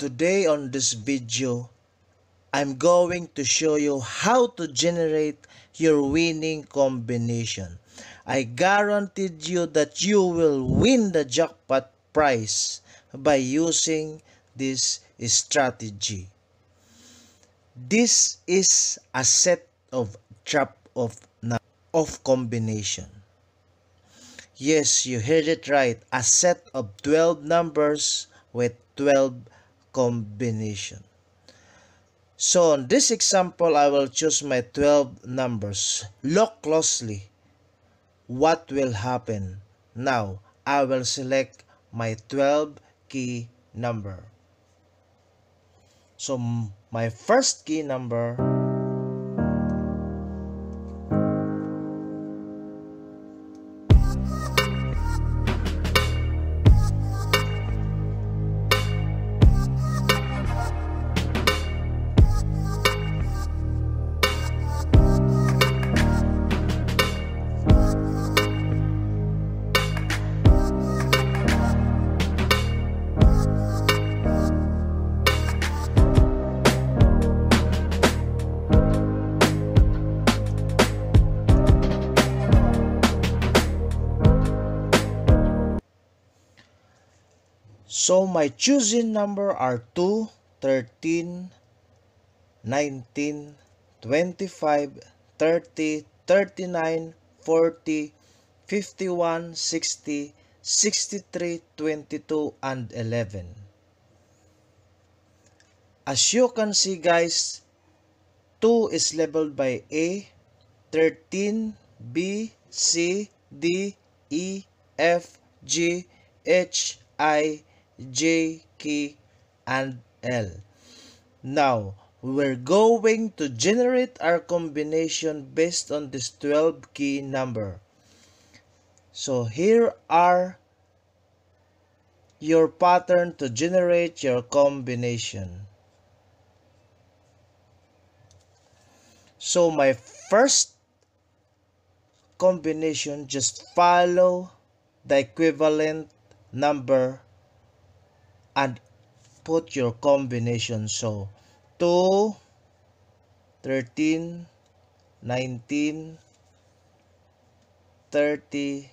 Today on this video, I'm going to show you how to generate your winning combination. I guaranteed you that you will win the jackpot prize by using this strategy. This is a set of trap of combination. Yes, you heard it right. A set of 12 numbers with 12 combination. So on this example, I will choose my 12 numbers. Look closely what will happen. Now, I will select my 12 key number. So my first key number So my choosing number are 2, 13, 19, 25, 30, 39, 40, 51, 60, 63, 22, and 11. As you can see guys, 2 is labeled by A, 13, B, C, D, E, F, G, H, I, J, K, and L. Now, we're going to generate our combination based on this 12 key number. So here are your pattern to generate your combination. So my first combination, just follow the equivalent number and put your combination. So 2, 13, 19, 30,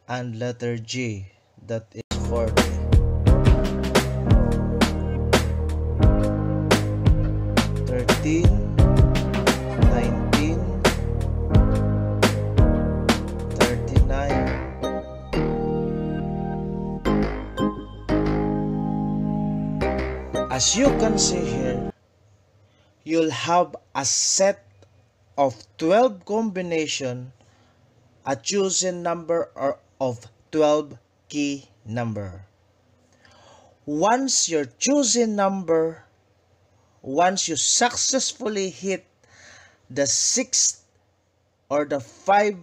and letter G, that is 40. As you can see here, you'll have a set of 12 combination, a chosen number of 12 key number. Once you successfully hit the 6 or the 5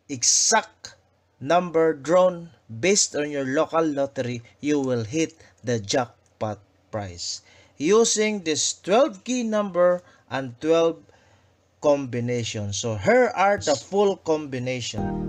exact number drawn based on your local lottery, you will hit the jackpot prize using this 12 key number and 12 combinations. So here are the full combination.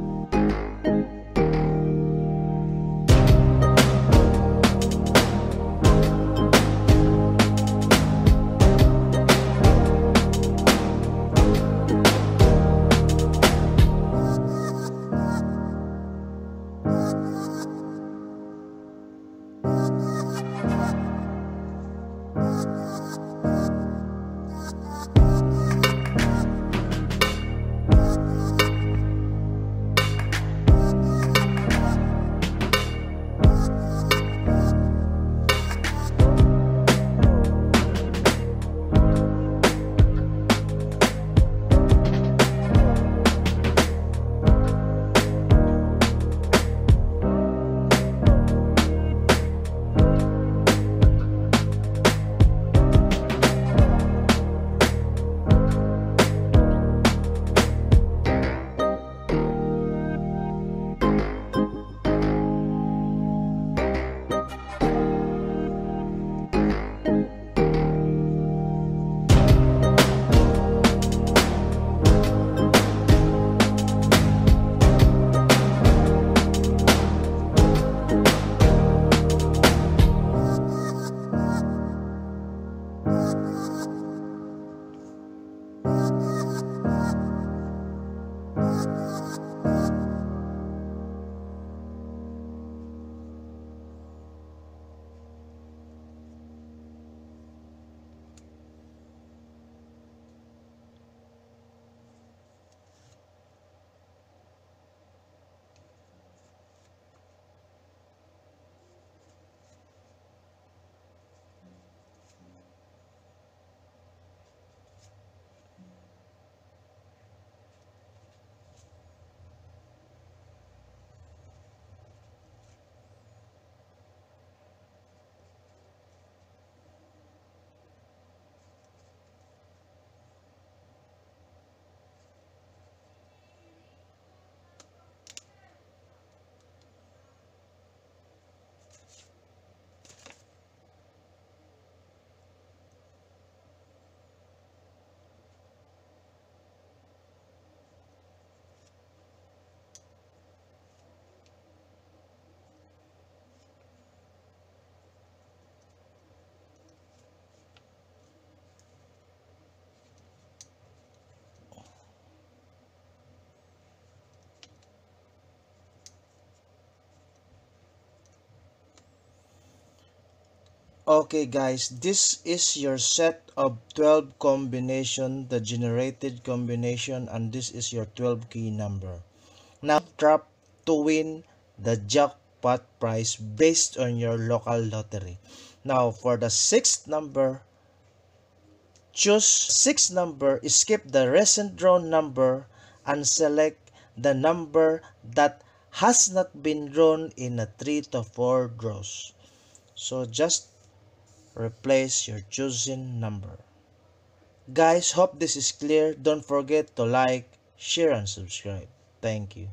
Okay guys, this is your set of 12 combination, the generated combination, and this is your 12 key number. Now drop to win the jackpot prize based on your local lottery. Now for the sixth number, choose sixth number, skip the recent drawn number, and select the number that has not been drawn in a 3 to 4 draws. So just replace your chosen number. Guys, hope this is clear. Don't forget to like, share, and subscribe. Thank you.